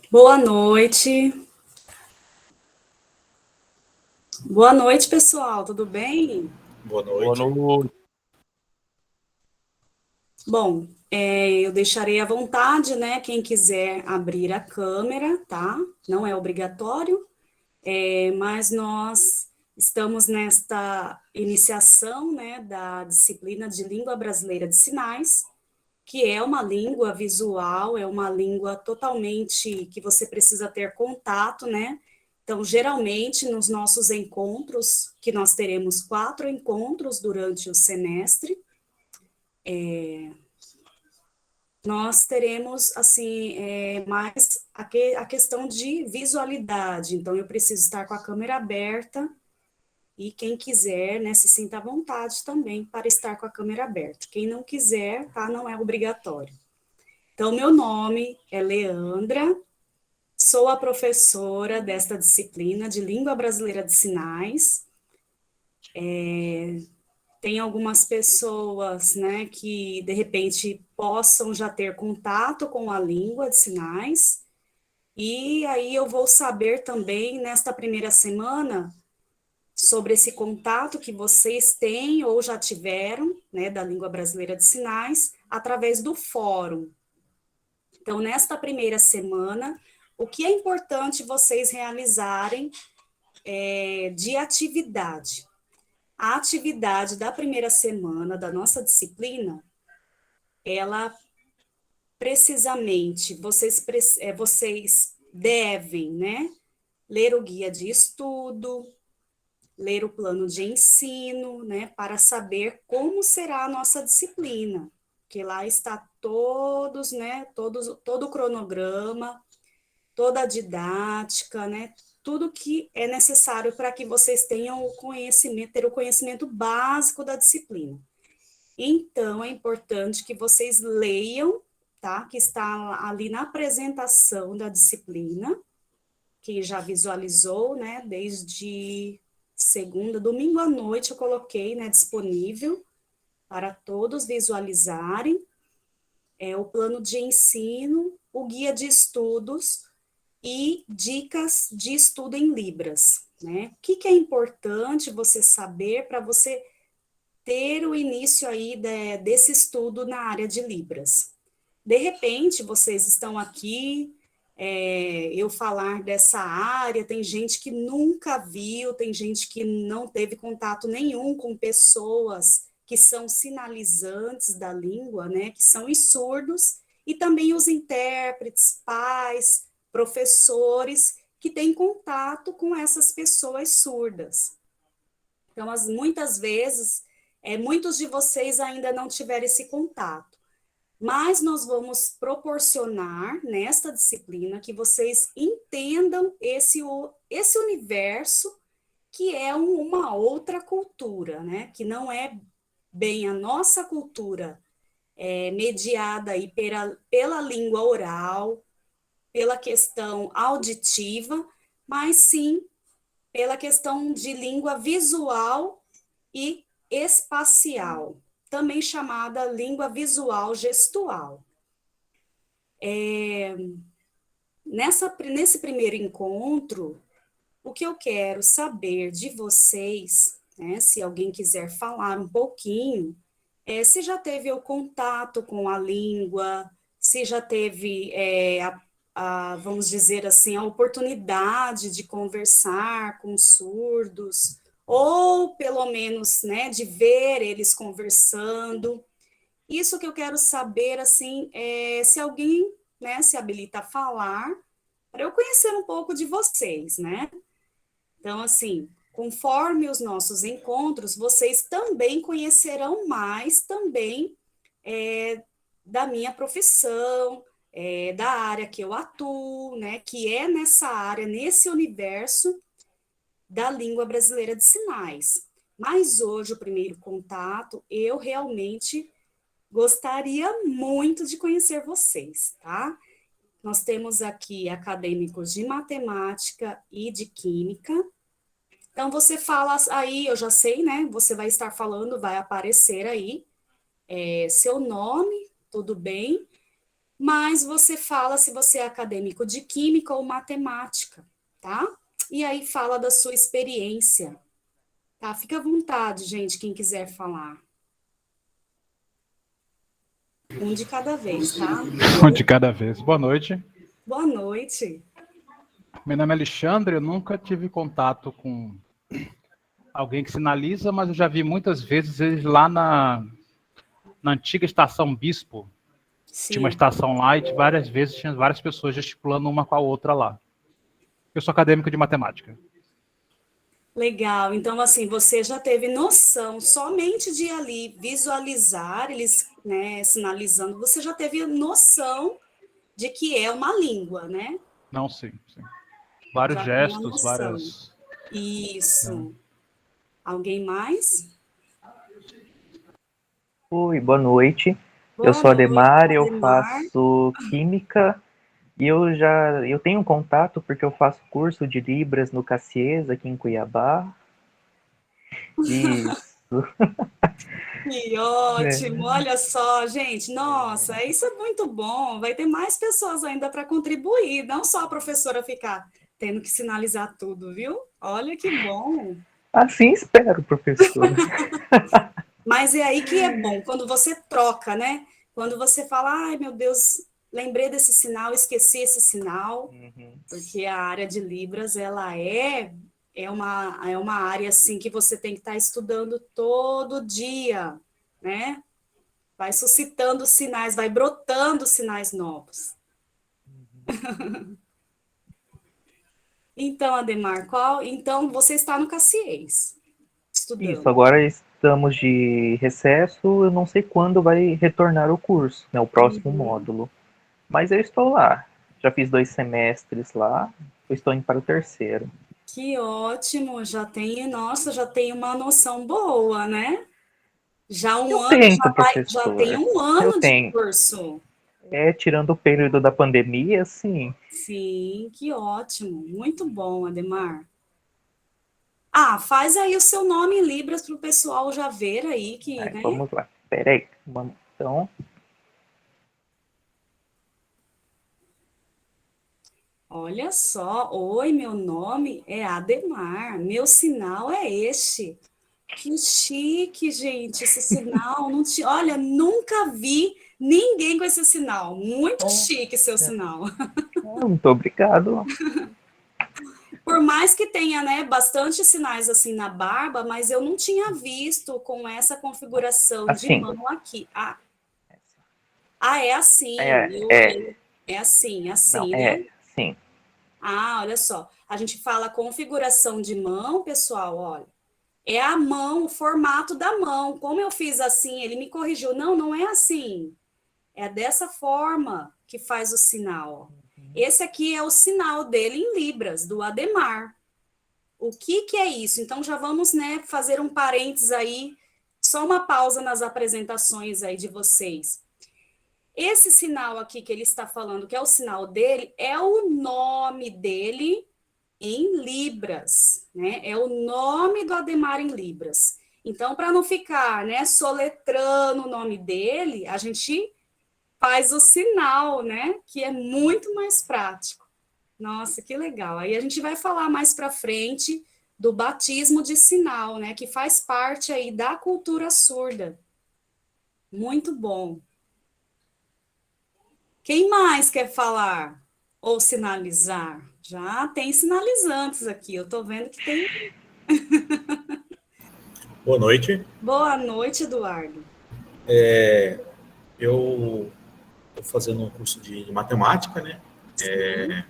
Boa noite. Boa noite, pessoal. Tudo bem? Boa Boa noite. noite. Bom, eu deixarei à vontade, né? Quem quiser abrir a câmera, tá? Não é obrigatório, mas nós estamos nesta iniciação, né, da disciplina de Língua Brasileira de Sinais, que é uma língua visual, é uma língua totalmente que você precisa ter contato, né? Então, geralmente, nos nossos encontros, que nós teremos 4 encontros durante o semestre, nós teremos, assim, mais a questão de visualidade. Então, eu preciso estar com a câmera aberta e quem quiser, né, se sinta à vontade também para estar com a câmera aberta. Quem não quiser, tá, não é obrigatório. Então, meu nome é Leandra, sou a professora desta disciplina de Língua Brasileira de Sinais. Tem algumas pessoas, né, que de repente possam já ter contato com a língua de sinais, e aí eu vou saber também nesta primeira semana sobre esse contato que vocês têm ou já tiveram, né, da língua brasileira de sinais, através do fórum. Então, nesta primeira semana, o que é importante vocês realizarem de atividade? A atividade da primeira semana da nossa disciplina, ela precisamente, vocês devem, né, ler o guia de estudo, ler o plano de ensino, né, para saber como será a nossa disciplina, que lá está todos, né, todo o cronograma, toda a didática, né, tudo que é necessário para que vocês tenham o conhecimento, ter o conhecimento básico da disciplina. Então, é importante que vocês leiam, tá? Que está ali na apresentação da disciplina, que já visualizou, né? Desde segunda, domingo à noite eu coloquei, né? Disponível para todos visualizarem. O plano de ensino, o guia de estudos e dicas de estudo em Libras, né? O que é importante você saber para você ter o início aí desse estudo na área de Libras. De repente, vocês estão aqui, eu falar dessa área, tem gente que nunca viu, tem gente que não teve contato nenhum com pessoas que são sinalizantes da língua, né, que são os surdos, e também os intérpretes, pais, professores, que têm contato com essas pessoas surdas. Então, muitas vezes, muitos de vocês ainda não tiveram esse contato, mas nós vamos proporcionar nesta disciplina que vocês entendam esse universo que é uma outra cultura, né? Que não é bem a nossa cultura mediada aí pela língua oral, pela questão auditiva, mas sim pela questão de língua visual e espacial, também chamada língua visual gestual. Nesse primeiro encontro, o que eu quero saber de vocês, né, se alguém quiser falar um pouquinho, se já teve o contato com a língua, se já teve, vamos dizer assim, a oportunidade de conversar com surdos, ou pelo menos, né, de ver eles conversando. Isso que eu quero saber, assim, se alguém, né, se habilita a falar, para eu conhecer um pouco de vocês, né? Então, assim, conforme os nossos encontros, vocês também conhecerão mais também da minha profissão, da área que eu atuo, né, que é nessa área, nesse universo da língua brasileira de sinais. Mas hoje, o primeiro contato, eu realmente gostaria muito de conhecer vocês, tá? Nós temos aqui acadêmicos de matemática e de química, Então, você fala aí, eu já sei, né? Você vai estar falando, vai aparecer aí seu nome, tudo bem, mas você fala se você é acadêmico de química ou matemática, tá? E aí fala da sua experiência, tá? Fica à vontade, gente, quem quiser falar. Um de cada vez, tá? Um de cada vez. Boa noite. Boa noite. Meu nome é Alexandre. Eu nunca tive contato com alguém que sinaliza, mas eu já vi muitas vezes eles lá na antiga estação Bispo. Tinha uma Sim, estação lá e várias vezes tinha várias pessoas gesticulando uma com a outra lá. Eu sou acadêmico de matemática. legal. Então, assim, você já teve noção somente de ali visualizar eles, né, sinalizando, você já teve noção de que é uma língua, né? Não, sim, sim. Vários Já tem a gestos, noção. várias... Né? Isso. Alguém mais? Oi, boa noite. Eu Boa sou noite, Ademar, eu Ademar. faço química e eu tenho um contato porque eu faço curso de Libras no Caciés, aqui em Cuiabá. Isso. Que É. ótimo, olha só, gente, nossa, isso é muito bom. Vai ter mais pessoas ainda para contribuir, não só a professora ficar tendo que sinalizar tudo, viu? Olha que bom. Assim espero, professor. Mas é aí que é bom, quando você troca, né? Quando você fala, ai meu Deus, lembrei desse sinal, esqueci esse sinal, Uhum. porque a área de Libras, ela é uma área assim que você tem que estar estudando todo dia, né? Vai suscitando sinais, vai brotando sinais novos. Então, Ademar, então você está no Caciés, Isso, estudando. agora estamos de recesso, eu não sei quando vai retornar o curso, né, o próximo Uhum. módulo. Mas eu estou lá. Já fiz 2 semestres lá, eu estou indo para o terceiro. Que ótimo, nossa, já tem uma noção boa, né? Já um Eu ano, tento, já tem professor. um Eu ano de tenho. curso. Tirando o período da pandemia, sim. Sim, que ótimo, muito bom, Ademar. Ah, faz aí o seu nome em Libras para o pessoal já ver aí que, né? Vamos lá. Peraí. Vamos, então, Olha só, oi, meu nome é Ademar, meu sinal é este. Que chique, gente, esse sinal. Não te... Olha, nunca vi ninguém com esse sinal. Muito oh, chique seu sinal. muito obrigado. Por mais que tenha, né, bastante sinais assim na barba, mas eu não tinha visto com essa configuração de Assim. mão aqui. É assim. É, é, É assim, não, assim, né? sim. Olha só. A gente fala configuração de mão, pessoal, olha. É a mão, o formato da mão. Como eu fiz assim, ele me corrigiu. Não, não é assim. É dessa forma que faz o sinal. Esse aqui é o sinal dele em Libras, do Ademar. O que que é isso? Então já vamos, né, fazer um parênteses aí, só uma pausa nas apresentações aí de vocês. Esse sinal aqui que ele está falando, que é o sinal dele, é o nome dele em Libras, né? É o nome do Ademar em Libras. Então, para não ficar, né, soletrando o nome dele, a gente faz o sinal, né? Que é muito mais prático. Nossa, que legal. Aí a gente vai falar mais para frente do batismo de sinal, né? Que faz parte aí da cultura surda. Muito bom. Quem mais quer falar ou sinalizar? Já tem sinalizantes aqui. Eu estou vendo que tem. Boa noite. Boa noite, Eduardo. Eu estou fazendo um curso de matemática, né? Sim,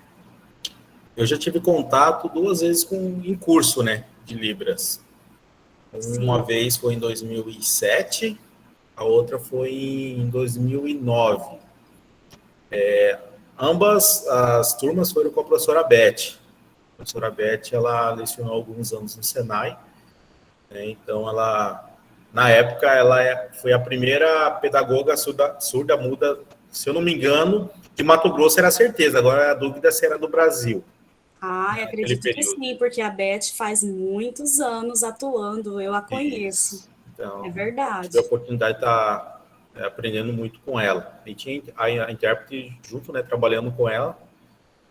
Eu já tive contato 2 vezes em curso, né? De Libras. Uma sim. vez foi em 2007, a outra foi em 2009. Ambas as turmas foram com a professora Beth. A professora Beth, ela lecionou alguns anos no Senai, né? Então, na época, foi a primeira pedagoga surda muda, se eu não me engano, de Mato Grosso era certeza, agora a dúvida é se era do Brasil. Ah, eu naquele acredito que período. sim, porque a Beth faz muitos anos atuando, eu a conheço. Isso. É Então, tive a verdade. oportunidade de estar aprendendo muito com ela. E tinha a intérprete junto, né, trabalhando com ela,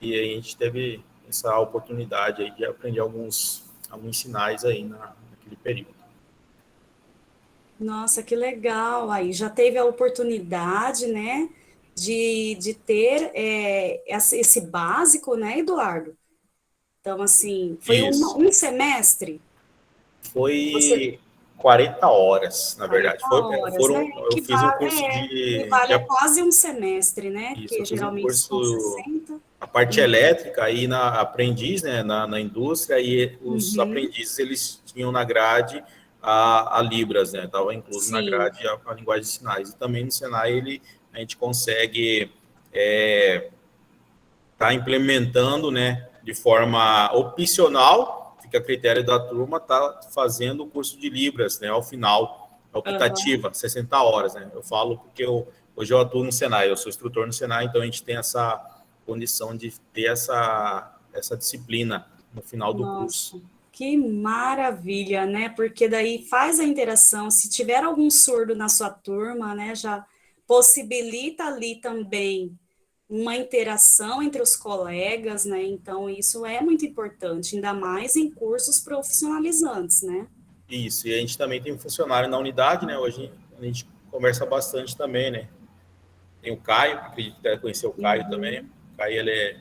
e aí a gente teve essa oportunidade aí de aprender alguns sinais aí naquele período. Nossa, que legal. Aí já teve a oportunidade, né, de ter esse básico, né, Eduardo? Então, assim, foi Isso. um semestre? Você Foi 40 horas, na 40 verdade. horas, né? Eu fiz um curso Equivale a quase um semestre, né? isso, Porque eu fiz um geralmente são curso 60. a parte Uhum. elétrica aí na aprendiz, né, na indústria, e os Uhum. aprendizes eles tinham na grade a Libras, né, estava incluso na Sim. grade a linguagem de sinais. E também no Senai a gente consegue tá implementando, né, de forma opcional, fica a critério da turma, tá fazendo o curso de Libras, né, ao final, a Aham. optativa, 60 horas, né? Eu falo porque hoje eu atuo no Senai, eu sou instrutor no Senai, então a gente tem essa condição de ter essa disciplina no final do curso. Nossa, que maravilha, né? Porque daí faz a interação. Se tiver algum surdo na sua turma, né, já possibilita ali também uma interação entre os colegas, né? Então, isso é muito importante, ainda mais em cursos profissionalizantes, né? Isso, e a gente também tem um funcionário na unidade, né? Hoje a gente conversa bastante também, né? Tem o Caio, acredito que deve conhecer o Caio também. Uhum. O Caio, ele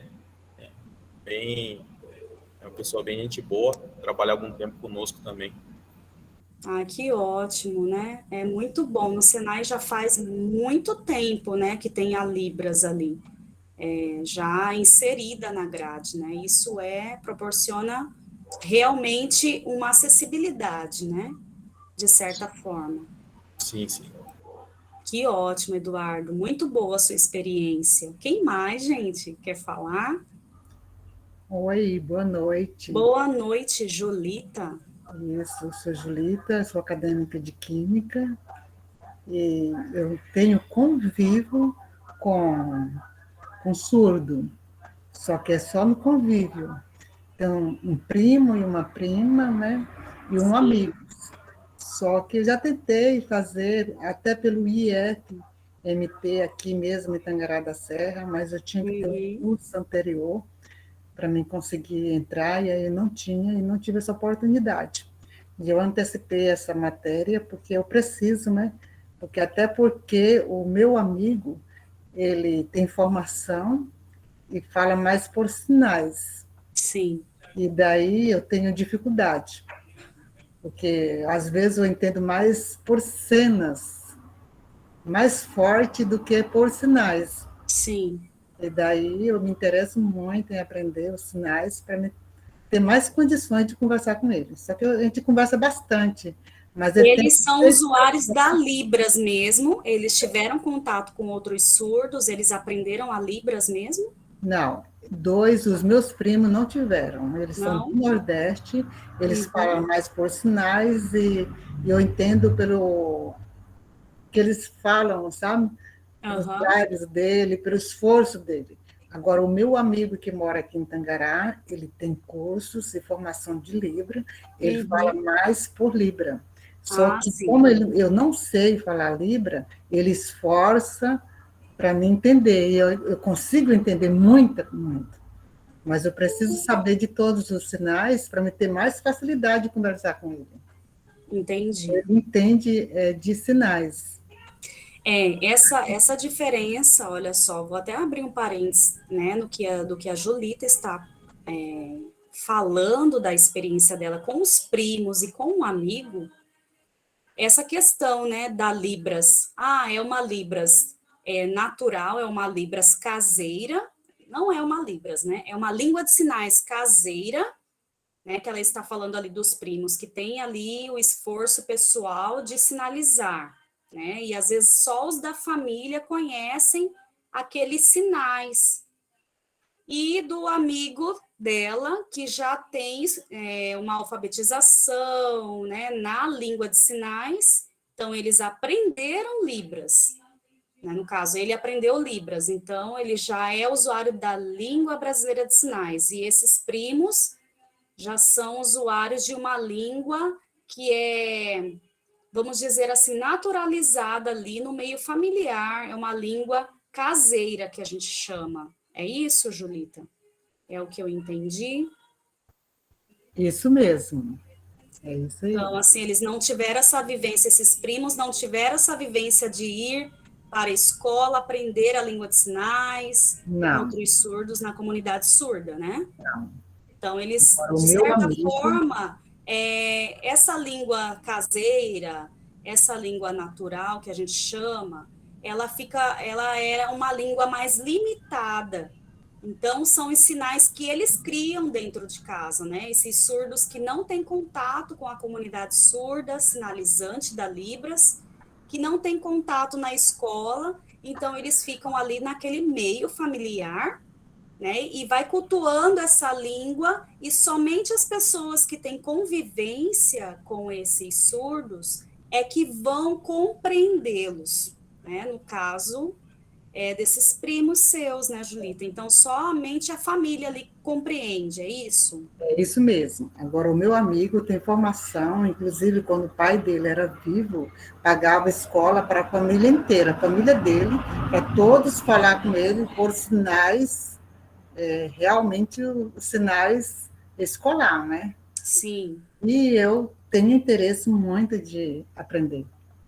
bem, é uma pessoa bem gente boa, trabalha algum tempo conosco também. Ah, que ótimo, né? É muito bom. No Senai já faz muito tempo, né, que tem a Libras ali, já inserida na grade, né? Isso proporciona realmente uma acessibilidade, né? De certa forma. Sim, sim. Que ótimo, Eduardo. Muito boa a sua experiência. Quem mais, gente, quer falar? Oi, boa noite. Boa noite, Julita. Isso, eu sou Julita, sou acadêmica de Química e eu tenho convívio com surdo, só que é só no convívio. Então, um primo e uma prima, né? E um Sim, amigo. Só que eu já tentei fazer, até pelo IFMT aqui mesmo em Tangará da Serra, mas eu tinha que ter um uhum. curso anterior para mim conseguir entrar, e aí não tinha, e não tive essa oportunidade. E eu antecipei essa matéria porque eu preciso, né? Porque o meu amigo, ele tem formação e fala mais por sinais. Sim, E daí eu tenho dificuldade, porque às vezes eu entendo mais por cenas, mais forte do que por sinais. sim. E daí eu me interesso muito em aprender os sinais para ter mais condições de conversar com ele. Só que a gente conversa bastante, mas ele tem. Eles são usuários da Libras mesmo? Eles tiveram contato com outros surdos? Eles aprenderam a Libras mesmo? Não, os meus primos não tiveram. Eles são do Não? Nordeste, eles Uhum. falam mais por sinais e eu entendo pelo que eles falam, sabe? Pelos Aham. lábios dele, pelo esforço dele. Agora, o meu amigo que mora aqui em Tangará, ele tem cursos e formação de Libra, ele fala Uhum. mais por Libra. Só Ah, que, sim. como eu não sei falar Libra, ele esforça para me entender, e eu consigo entender muito, mas eu preciso saber de todos os sinais para me ter mais facilidade de conversar com ele. Entendi. Ele entende de sinais. Essa diferença, olha só, vou até abrir um parênteses, né, do que a Julita está falando da experiência dela com os primos e com um amigo, essa questão, né, da Libras. Ah, é uma Libras natural, é uma Libras caseira, não é uma Libras, né, é uma língua de sinais caseira, né, que ela está falando ali dos primos, que tem ali o esforço pessoal de sinalizar, né, e às vezes só os da família conhecem aqueles sinais, e do amigo dela, que já tem uma alfabetização, né, na língua de sinais, então eles aprenderam Libras, né? No caso, ele aprendeu Libras, então ele já é usuário da língua brasileira de sinais, e esses primos já são usuários de uma língua que é, vamos dizer assim, naturalizada ali no meio familiar, é uma língua caseira que a gente chama. É isso, Julita? É o que eu entendi? Isso mesmo. É isso aí. Então, assim, eles não tiveram essa vivência, esses primos não tiveram essa vivência de ir para a escola aprender a língua de sinais, Não, nutrir surdos na comunidade surda, né? não. Então, eles, Para o de meu certa amigo, forma, essa língua caseira, essa língua natural que a gente chama, ela era uma língua mais limitada. Então, são os sinais que eles criam dentro de casa, né? Esses surdos que não têm contato com a comunidade surda, sinalizante da Libras, que não têm contato na escola, então eles ficam ali naquele meio familiar, né? E vai cultuando essa língua, e somente as pessoas que têm convivência com esses surdos é que vão compreendê-los, né? No caso, desses primos seus, né, Julita? Então, somente a família ali compreende, é isso? é isso mesmo. Agora, o meu amigo tem formação, inclusive quando o pai dele era vivo, pagava escola para a família inteira, a família dele, para todos falar com ele por sinais, realmente os sinais escolar, né? Sim. E eu tenho interesse muito de aprender.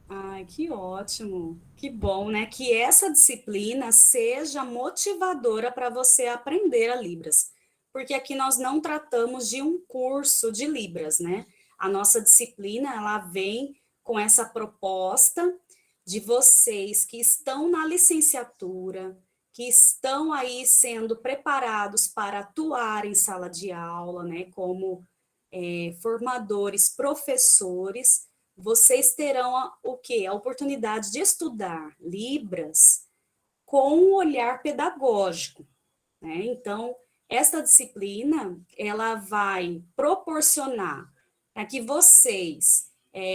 Ai, que ótimo. Que bom, né? Que essa disciplina seja motivadora para você aprender a Libras. Porque aqui nós não tratamos de um curso de Libras, né? A nossa disciplina, ela vem com essa proposta de vocês que estão na licenciatura, que estão aí sendo preparados para atuar em sala de aula, né? Como formadores, professores, vocês terão o quê? A oportunidade de estudar Libras com um olhar pedagógico, né? Então, esta disciplina, ela vai proporcionar para que vocês,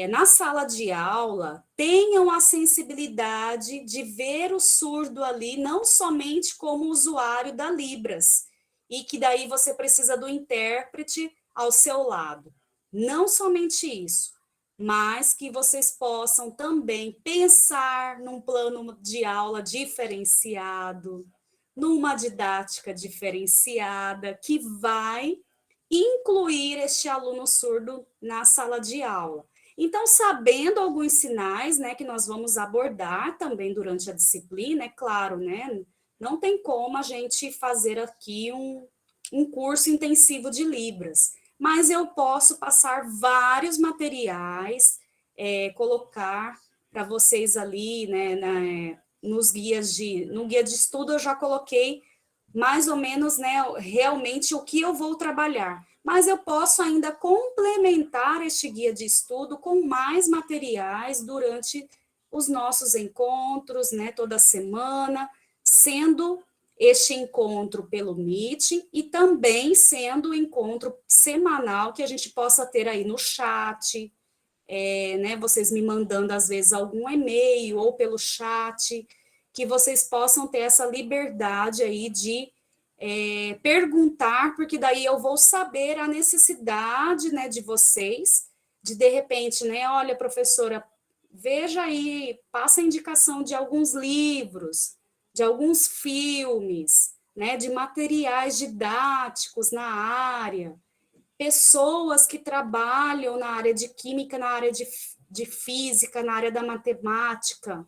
na sala de aula, tenham a sensibilidade de ver o surdo ali, não somente como usuário da Libras, e que daí você precisa do intérprete ao seu lado. Não somente isso, mas que vocês possam também pensar num plano de aula diferenciado, numa didática diferenciada, que vai incluir este aluno surdo na sala de aula. Então, sabendo alguns sinais, né, que nós vamos abordar também durante a disciplina, é claro, né, não tem como a gente fazer aqui um curso intensivo de Libras, mas eu posso passar vários materiais, colocar para vocês ali, né, no guia de estudo eu já coloquei mais ou menos, né, realmente o que eu vou trabalhar, mas eu posso ainda complementar este guia de estudo com mais materiais durante os nossos encontros, né, toda semana, sendo este encontro pelo Meet e também sendo o encontro semanal que a gente possa ter aí no chat, né, vocês me mandando às vezes algum e-mail ou pelo chat, que vocês possam ter essa liberdade aí de perguntar, porque daí eu vou saber a necessidade, né, de vocês, de repente, né, olha, professora, veja aí, passa a indicação de alguns livros, de alguns filmes, né, de materiais didáticos na área, pessoas que trabalham na área de química, na área de física, na área da matemática,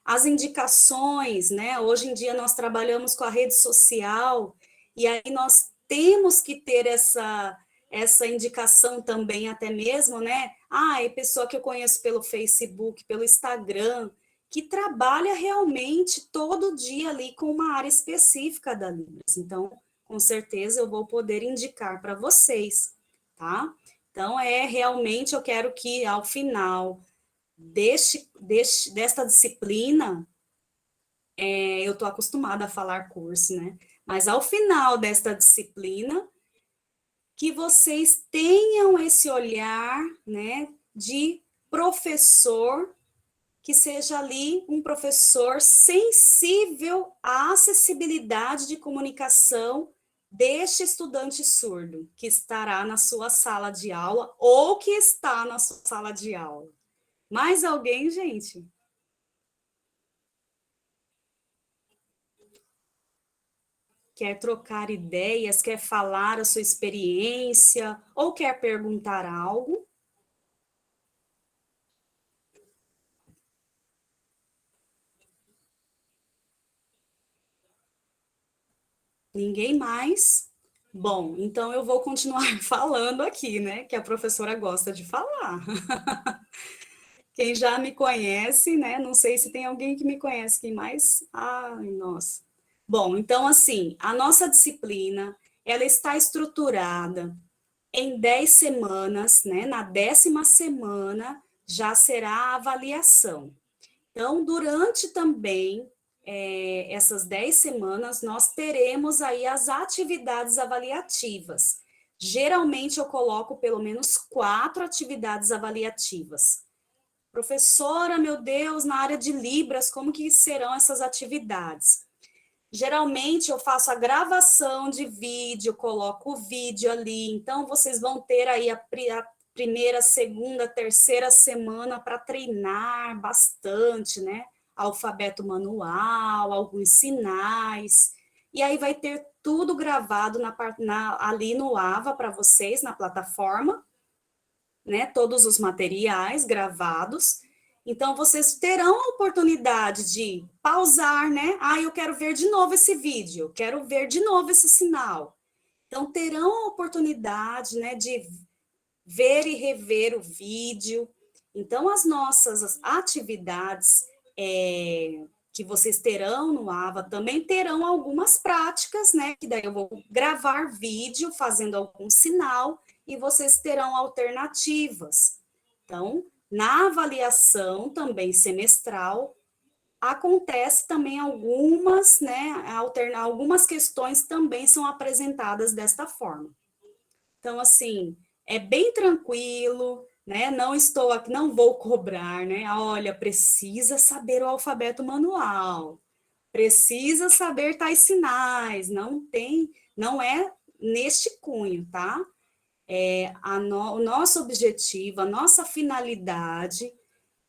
as indicações, né? Hoje em dia nós trabalhamos com a rede social, e aí nós temos que ter essa indicação também, até mesmo, né? É pessoa que eu conheço pelo Facebook, pelo Instagram, que trabalha realmente todo dia ali com uma área específica da Libras. Então, com certeza eu vou poder indicar para vocês, tá? Então, realmente eu quero que ao final desta disciplina, eu estou acostumada a falar curso, né? Mas ao final desta disciplina, que vocês tenham esse olhar, né, de professor que seja ali um professor sensível à acessibilidade de comunicação deste estudante surdo que estará na sua sala de aula ou que está na sua sala de aula. Mais alguém, gente? Quer trocar ideias, quer falar a sua experiência ou quer perguntar algo? Ninguém mais? Bom, então eu vou continuar falando aqui, né? Que a professora gosta de falar. Quem já me conhece, né? Não sei se tem alguém que me conhece, quem mais? Ai, nossa. Bom, então assim, a nossa disciplina, ela está estruturada em 10 semanas, né? Na 10ª semana já será a avaliação. Então, durante também essas 10 semanas, nós teremos aí as atividades avaliativas. Geralmente, eu coloco pelo menos 4 atividades avaliativas. Professora, meu Deus, na área de Libras, como que serão essas atividades? Geralmente, eu faço a gravação de vídeo, coloco o vídeo ali, então, vocês vão ter aí a primeira, segunda, terceira semana para treinar bastante, né? Alfabeto manual, alguns sinais, e aí vai ter tudo gravado ali no AVA para vocês, na plataforma, né? Todos os materiais gravados. Então, vocês terão a oportunidade de pausar, né? Ah, eu quero ver de novo esse vídeo, quero ver de novo esse sinal. Então, terão a oportunidade, né, de ver e rever o vídeo. Então, as nossas atividades que vocês terão no AVA também terão algumas práticas, né? Que daí eu vou gravar vídeo fazendo algum sinal e vocês terão alternativas. Então, na avaliação também semestral, acontece também algumas, né? Algumas questões também são apresentadas desta forma. Então, assim, é bem tranquilo, né? Não estou aqui, não vou cobrar, né? Olha, precisa saber o alfabeto manual, precisa saber tais sinais, não é neste cunho, tá? O nosso objetivo, a nossa finalidade,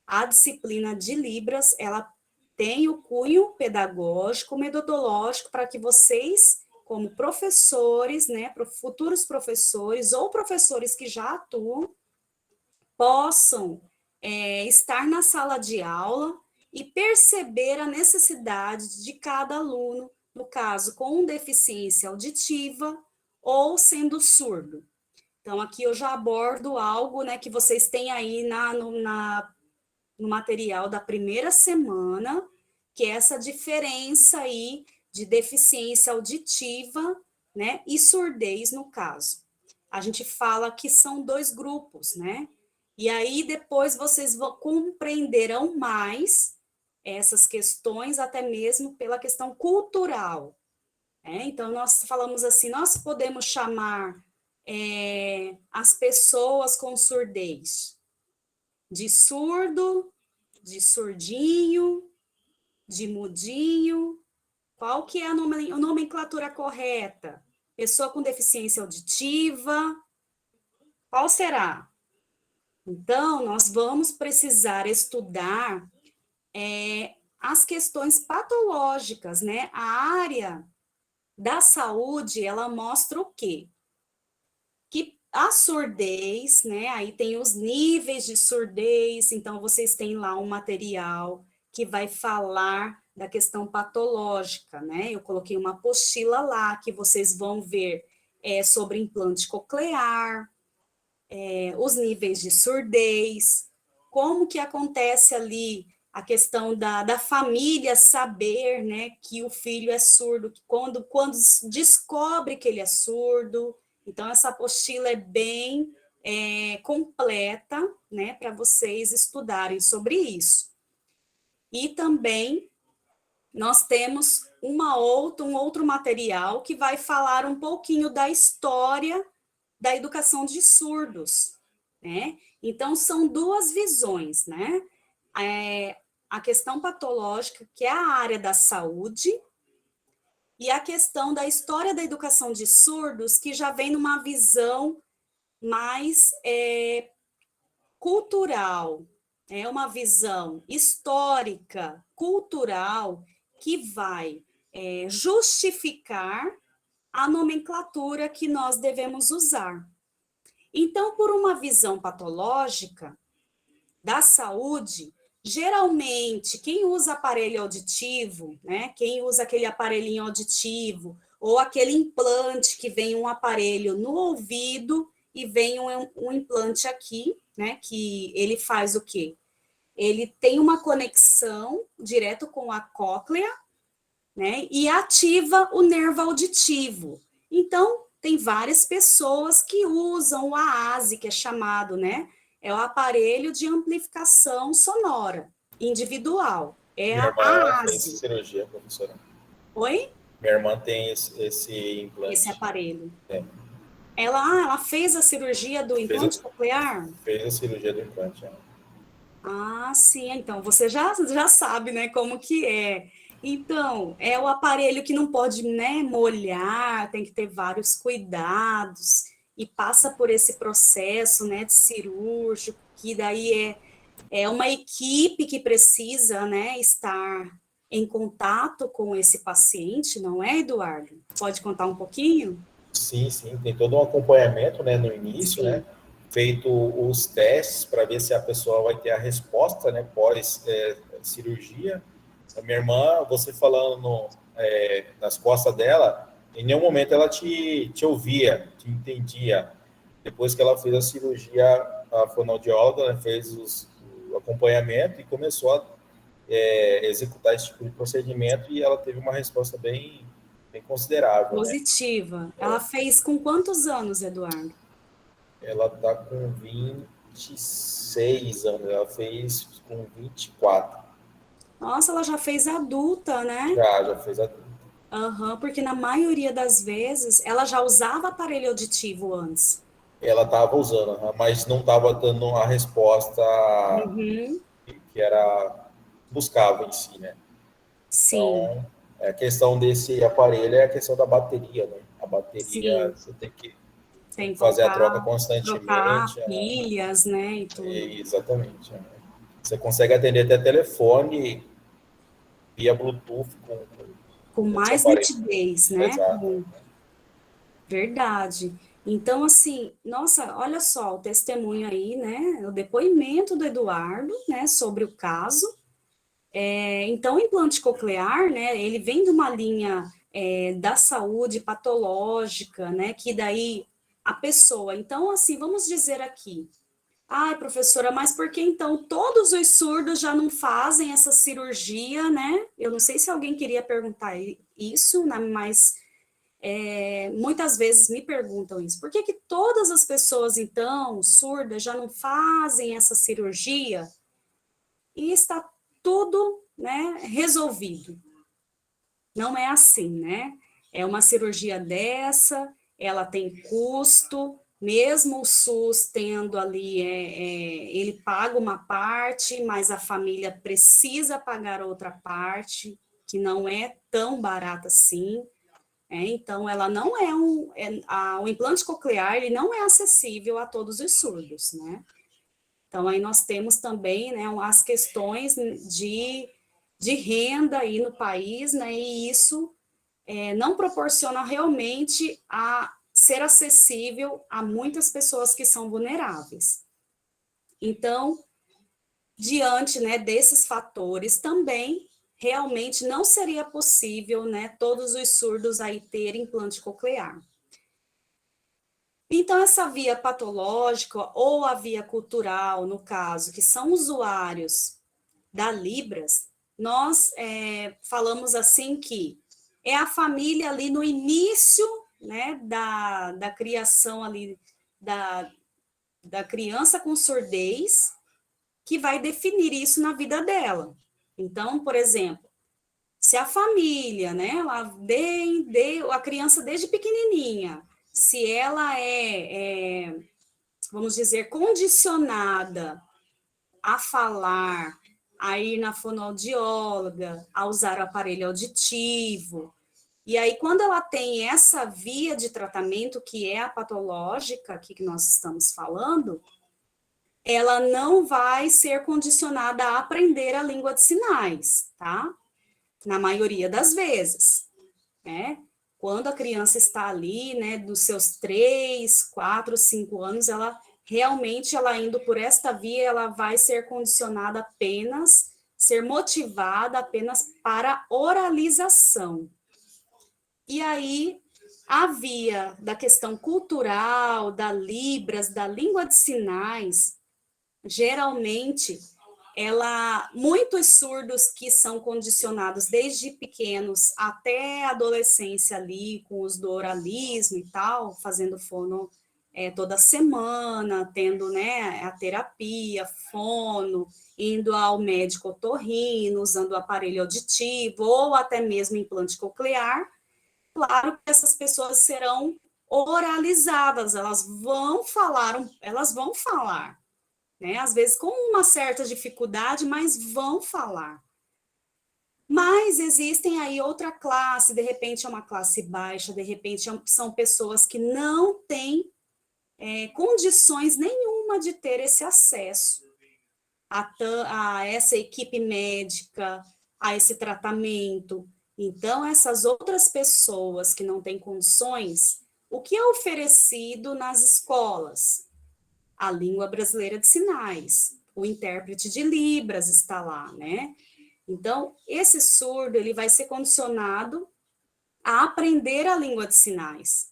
a disciplina de Libras, ela tem o cunho pedagógico, metodológico, para que vocês, como professores, né, futuros professores ou professores que já atuam, possam estar na sala de aula e perceber a necessidade de cada aluno, no caso, com deficiência auditiva ou sendo surdo. Então, aqui eu já abordo algo, né, que vocês têm aí no material da primeira semana, que é essa diferença aí de deficiência auditiva, né, e surdez no caso. A gente fala que são 2 grupos, né? E aí depois vocês compreenderão mais essas questões, até mesmo pela questão cultural. Então, nós falamos assim, nós podemos chamar as pessoas com surdez de surdo, de surdinho, de mudinho. Qual que é a nomenclatura correta? Pessoa com deficiência auditiva. Qual será? Então, nós vamos precisar estudar as questões patológicas, né? A área da saúde, ela mostra o quê? Que a surdez, né? Aí tem os níveis de surdez, então vocês têm lá um material que vai falar da questão patológica, né? Eu coloquei uma apostila lá que vocês vão ver sobre implante coclear, os níveis de surdez, como que acontece ali a questão da família saber, né, que o filho é surdo, quando descobre que ele é surdo. Então, essa apostila é bem completa, né, para vocês estudarem sobre isso. E também nós temos um outro material que vai falar um pouquinho da história da educação de surdos, né? Então, são 2 visões, né? a questão patológica, que é a área da saúde, e a questão da história da educação de surdos, que já vem numa visão mais cultural, é uma visão histórica, cultural, que vai justificar a nomenclatura que nós devemos usar. Então, por uma visão patológica da saúde, geralmente, quem usa aparelho auditivo, né, quem usa aquele aparelhinho auditivo, ou aquele implante que vem um aparelho no ouvido e vem um implante aqui, né, que ele faz o quê? Ele tem uma conexão direto com a cóclea, né, e ativa o nervo auditivo. Então, tem várias pessoas que usam o AASE, que é chamado, né, é o aparelho de amplificação sonora individual. É Minha a irmã fez AASE. cirurgia, professora. Oi? Minha irmã tem esse implante. Esse aparelho. É. Ela fez a cirurgia do implante coclear? Fez a cirurgia do implante. Ah, sim, então você já sabe, né, como que é. Então, é o aparelho que não pode, né, molhar, tem que ter vários cuidados, e passa por esse processo, né, de cirúrgico, que daí é uma equipe que precisa, né, estar em contato com esse paciente, não é, Eduardo? Pode contar um pouquinho? Sim, tem todo um acompanhamento, né, no início, Sim. né, feito os testes para ver se a pessoa vai ter a resposta, né, pós cirurgia. A minha irmã, você falando nas costas dela, em nenhum momento ela te ouvia, te entendia. Depois que ela fez a cirurgia, a fonoaudióloga, né, fez o acompanhamento e começou a executar esse tipo de procedimento, e ela teve uma resposta bem considerável, né? Positiva. Ela fez com quantos anos, Eduardo? Ela está com 26 anos, ela fez com 24. Nossa, ela já fez adulta, né? Já fez adulta. Aham, porque na maioria das vezes ela já usava aparelho auditivo antes. Ela estava usando, mas não estava dando a resposta Uhum. que era buscava em si, né? Sim. Então, a questão desse aparelho é a questão da bateria, né? A bateria, Sim. você tem que Tem que fazer a troca trocar constantemente. pilhas, né, e tudo. Exatamente. Você consegue atender até telefone via Bluetooth Com com esse mais aparelho. nitidez, né? Exato. Verdade. Então, assim, nossa, olha só o testemunho aí, né? O depoimento do Eduardo, né, sobre o caso. Então, o implante coclear, né, ele vem de uma linha da saúde patológica, né, que daí a pessoa, então, assim, vamos dizer aqui, ai, professora, mas por que então todos os surdos já não fazem essa cirurgia, né? Eu não sei se alguém queria perguntar isso, né, mas muitas vezes me perguntam isso. Por que que todas as pessoas, então, surdas, já não fazem essa cirurgia? E está tudo, né, resolvido. Não é assim, né? É uma cirurgia dessa, ela tem custo, mesmo o SUS tendo ali, ele paga uma parte, mas a família precisa pagar outra parte, que não é tão barata assim. Então, ela não o implante coclear, ele não é acessível a todos os surdos, né? Então, aí nós temos também, né, as questões de renda aí no país, né, e isso não proporciona realmente a ser acessível a muitas pessoas que são vulneráveis. Então, diante, né, desses fatores, também realmente não seria possível, né, todos os surdos aí terem implante coclear. Então, essa via patológica ou a via cultural, no caso, que são usuários da Libras, nós falamos assim que é a família ali no início, né, da criação ali da criança com surdez, que vai definir isso na vida dela. Então, por exemplo, se a família, né, ela a criança desde pequenininha, se ela vamos dizer, condicionada a falar a ir na fonoaudióloga, a usar o aparelho auditivo. E aí, quando ela tem essa via de tratamento, que é a patológica, aqui que nós estamos falando, ela não vai ser condicionada a aprender a língua de sinais, tá? Na maioria das vezes, né? Quando a criança está ali, né, dos seus 3, 4, 5 anos, ela realmente, ela indo por esta via, ela vai ser condicionada apenas, ser motivada apenas para oralização. E aí, a via da questão cultural, da Libras, da língua de sinais, geralmente, muitos surdos que são condicionados desde pequenos até a adolescência ali, com os do oralismo e tal, fazendo fono toda semana, tendo, né, a terapia, fono, indo ao médico otorrino, usando o aparelho auditivo, ou até mesmo implante coclear. Claro que essas pessoas serão oralizadas, elas vão falar, né? Às vezes com uma certa dificuldade, mas vão falar. Mas existem aí outra classe, de repente é uma classe baixa, de repente são pessoas que não têm condições nenhuma de ter esse acesso a essa equipe médica, a esse tratamento. Então, essas outras pessoas que não têm condições, o que é oferecido nas escolas? A língua brasileira de sinais, o intérprete de Libras está lá, né? Então, esse surdo, ele vai ser condicionado a aprender a língua de sinais.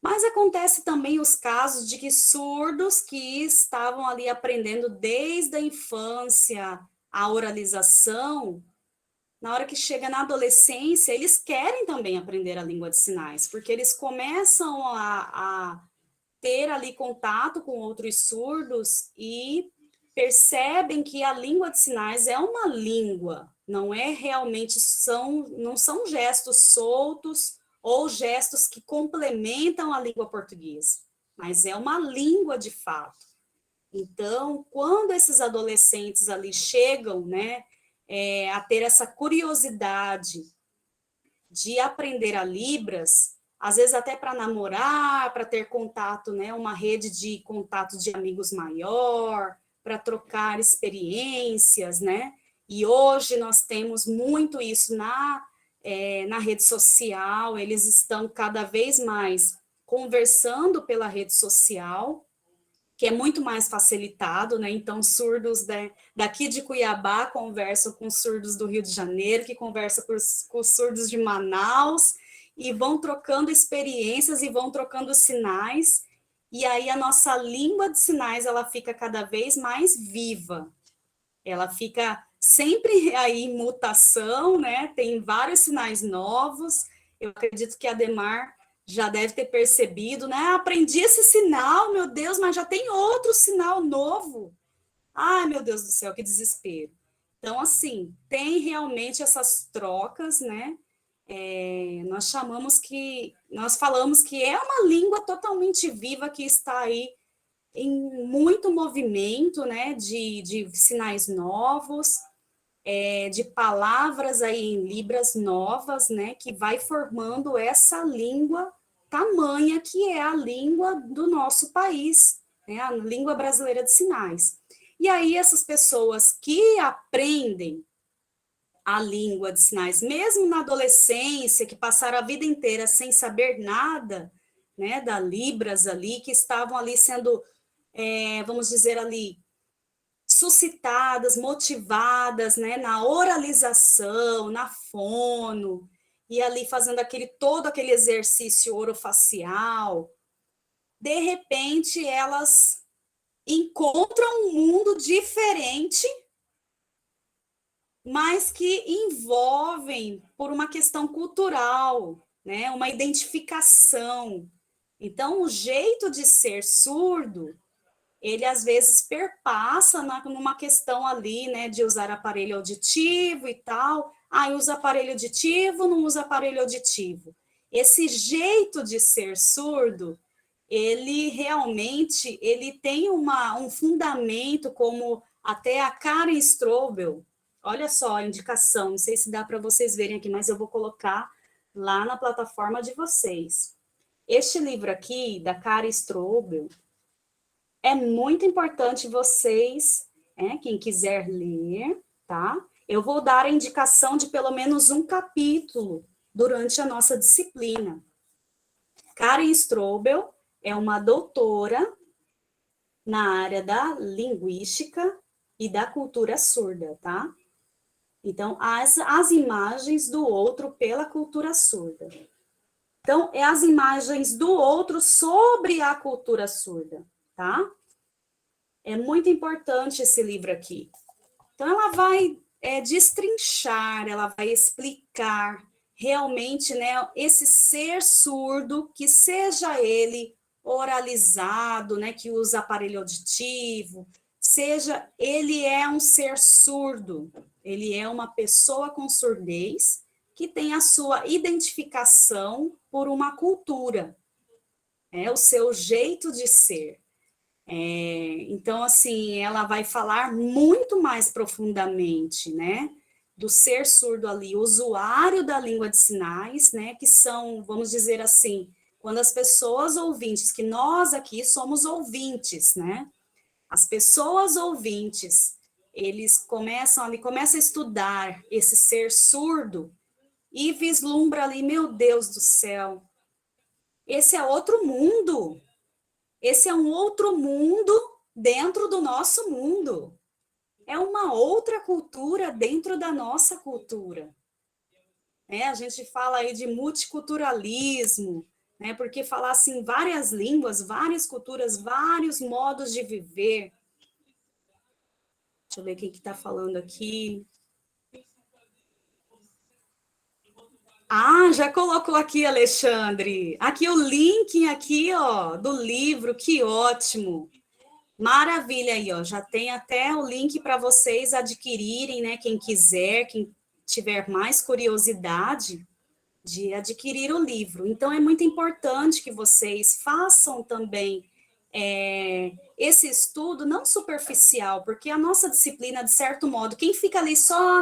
Mas acontece também os casos de que surdos que estavam ali aprendendo desde a infância a oralização, na hora que chega na adolescência, eles querem também aprender a língua de sinais, porque eles começam a ter ali contato com outros surdos e percebem que a língua de sinais é uma língua, não é realmente, não são gestos soltos ou gestos que complementam a língua portuguesa, mas é uma língua de fato. Então, quando esses adolescentes ali chegam, né, a ter essa curiosidade de aprender a Libras, às vezes até para namorar, para ter contato, né, uma rede de contato de amigos maior, para trocar experiências, né? E hoje nós temos muito isso na rede social, eles estão cada vez mais conversando pela rede social, que é muito mais facilitado, né? Então, surdos daqui de Cuiabá conversam com surdos do Rio de Janeiro, que conversam com os surdos de Manaus, e vão trocando experiências e vão trocando sinais, e aí a nossa língua de sinais, ela fica cada vez mais viva, ela fica sempre aí em mutação, né? Tem vários sinais novos, eu acredito que a Ademar já deve ter percebido, né? Aprendi esse sinal, meu Deus, mas já tem outro sinal novo. Ai, meu Deus do céu, que desespero. Então, assim, tem realmente essas trocas, né? Nós falamos que é uma língua totalmente viva que está aí em muito movimento, né? De sinais novos, de palavras aí em Libras novas, né? Que vai formando essa língua tamanha que é a língua do nosso país, né, a língua brasileira de sinais. E aí essas pessoas que aprendem a língua de sinais, mesmo na adolescência, que passaram a vida inteira sem saber nada, né, da Libras ali, que estavam ali sendo, vamos dizer ali, suscitadas, motivadas, né, na oralização, na fono, e ali fazendo todo aquele exercício orofacial, de repente elas encontram um mundo diferente, mas que envolvem por uma questão cultural, né, uma identificação. Então, o jeito de ser surdo, ele às vezes perpassa numa questão ali, né, de usar aparelho auditivo e tal. Usa aparelho auditivo, não usa aparelho auditivo. Esse jeito de ser surdo, ele realmente, ele tem um fundamento como Até a Karen Strobel, olha só a indicação, não sei se dá para vocês verem aqui, mas eu vou colocar lá na plataforma de vocês. Este livro aqui, da Karen Strobel, é muito importante vocês, quem quiser ler, tá? Eu vou dar a indicação de pelo menos um capítulo durante a nossa disciplina. Karen Strobel é uma doutora na área da linguística e da cultura surda, tá? Então, as imagens do outro pela cultura surda. Então, é as imagens do outro sobre a cultura surda, tá? É muito importante esse livro aqui. Então, ela vai destrinchar, ela vai explicar realmente, né, esse ser surdo, que seja ele oralizado, né, que usa aparelho auditivo, seja, ele é um ser surdo, ele é uma pessoa com surdez que tem a sua identificação por uma cultura, o seu jeito de ser. Então, assim, ela vai falar muito mais profundamente, né, do ser surdo ali, usuário da língua de sinais, né, que são, vamos dizer assim, quando as pessoas ouvintes, que nós aqui somos ouvintes, né, as pessoas ouvintes, eles começam a estudar esse ser surdo e vislumbra ali, meu Deus do céu, esse é outro mundo, esse é um outro mundo dentro do nosso mundo. É uma outra cultura dentro da nossa cultura. A gente fala aí de multiculturalismo, né? Porque falar assim várias línguas, várias culturas, vários modos de viver. Deixa eu ver quem que está falando aqui. Ah, já colocou aqui, Alexandre. Aqui o link aqui, ó, do livro, que ótimo. Maravilha aí, ó, já tem até o link para vocês adquirirem, né, quem quiser, quem tiver mais curiosidade de adquirir o livro. Então, é muito importante que vocês façam também esse estudo, não superficial, porque a nossa disciplina, de certo modo, quem fica ali só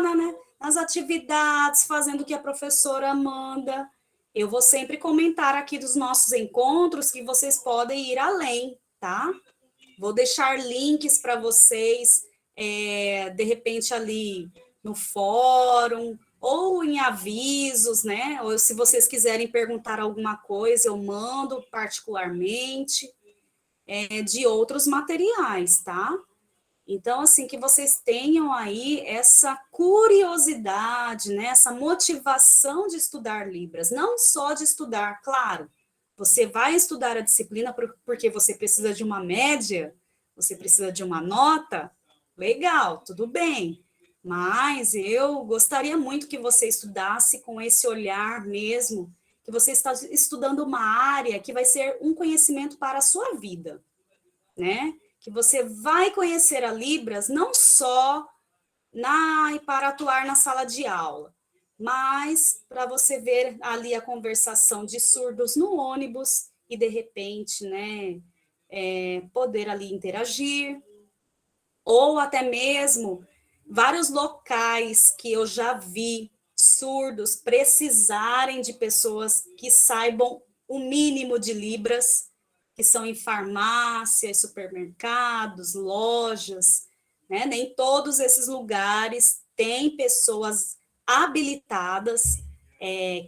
nas atividades, fazendo o que a professora manda, eu vou sempre comentar aqui dos nossos encontros que vocês podem ir além, tá? Vou deixar links para vocês, de repente, ali no fórum, ou em avisos, né? Ou se vocês quiserem perguntar alguma coisa, eu mando particularmente, de outros materiais, tá? Então, assim, que vocês tenham aí essa curiosidade, né? Essa motivação de estudar Libras, não só de estudar, claro, você vai estudar a disciplina porque você precisa de uma média, você precisa de uma nota, legal, tudo bem, mas eu gostaria muito que você estudasse com esse olhar mesmo, que você está estudando uma área que vai ser um conhecimento para a sua vida, né? Que você vai conhecer a Libras não só para atuar na sala de aula, mas para você ver ali a conversação de surdos no ônibus e, de repente, né, poder ali interagir, ou até mesmo vários locais que eu já vi surdos precisarem de pessoas que saibam o mínimo de Libras, que são em farmácias, supermercados, lojas, né? Nem todos esses lugares têm pessoas habilitadas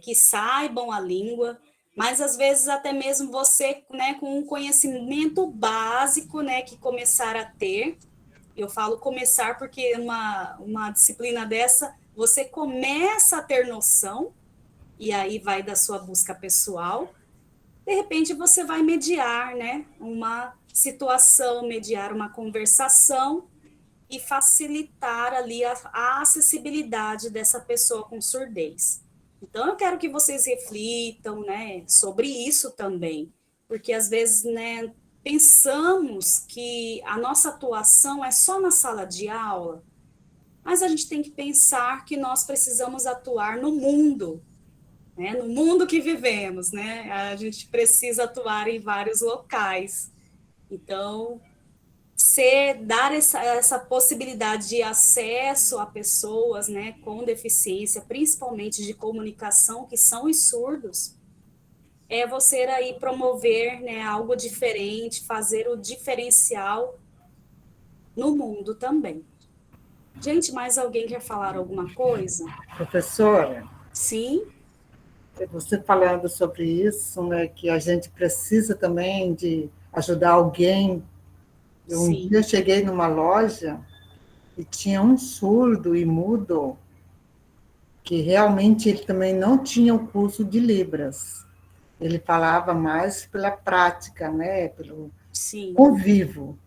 que saibam a língua, mas às vezes até mesmo você, né, com um conhecimento básico, né, que começar a ter, eu falo começar porque uma disciplina dessa, você começa a ter noção, e aí vai da sua busca pessoal, de repente você vai mediar, né, uma situação, mediar uma conversação e facilitar ali a acessibilidade dessa pessoa com surdez. Então, eu quero que vocês reflitam, né, sobre isso também, porque às vezes, né, pensamos que a nossa atuação é só na sala de aula, mas a gente tem que pensar que nós precisamos atuar no mundo, né, no mundo que vivemos, né, a gente precisa atuar em vários locais. Então, dar essa possibilidade de acesso a pessoas, né, com deficiência, principalmente de comunicação, que são os surdos, é você aí promover, né, algo diferente, fazer o diferencial no mundo também. Gente, mais alguém quer falar alguma coisa? Professora, Sim? você falando sobre isso, né, que a gente precisa também de ajudar alguém. Um Sim. dia eu cheguei numa loja e tinha um surdo e mudo que realmente ele também não tinha o curso de Libras. Ele falava mais pela prática, né, pelo Sim. convívio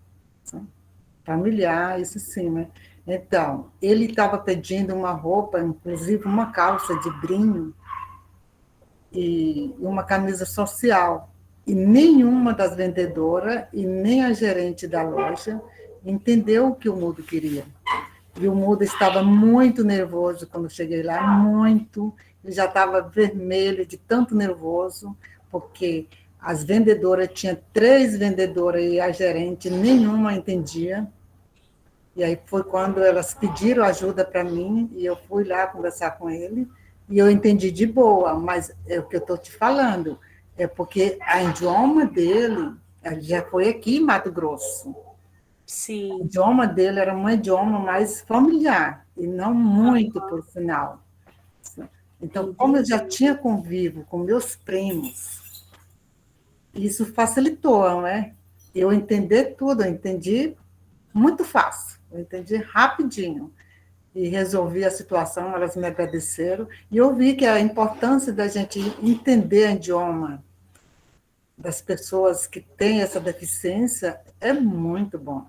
familiar, isso sim, né? Então, ele estava pedindo uma roupa, inclusive uma calça de brim e uma camisa social. E nenhuma das vendedoras e nem a gerente da loja entendeu o que o mudo queria. E o mudo estava muito nervoso quando cheguei lá, muito. Ele já estava vermelho de tanto nervoso, porque as vendedoras, tinha 3 vendedoras e a gerente nenhuma entendia. E aí foi quando elas pediram ajuda para mim, e eu fui lá conversar com ele, e eu entendi de boa, mas é o que eu estou te falando, é porque a idioma dele, ele já foi aqui em Mato Grosso. Sim. O idioma dele era um idioma mais familiar, e não muito, por sinal. Então, como eu já tinha convívio com meus primos, isso facilitou, né? Eu entender tudo, eu entendi muito fácil, eu entendi rapidinho. E resolvi a situação, elas me agradeceram, e eu vi que a importância da gente entender o idioma das pessoas que têm essa deficiência é muito bom.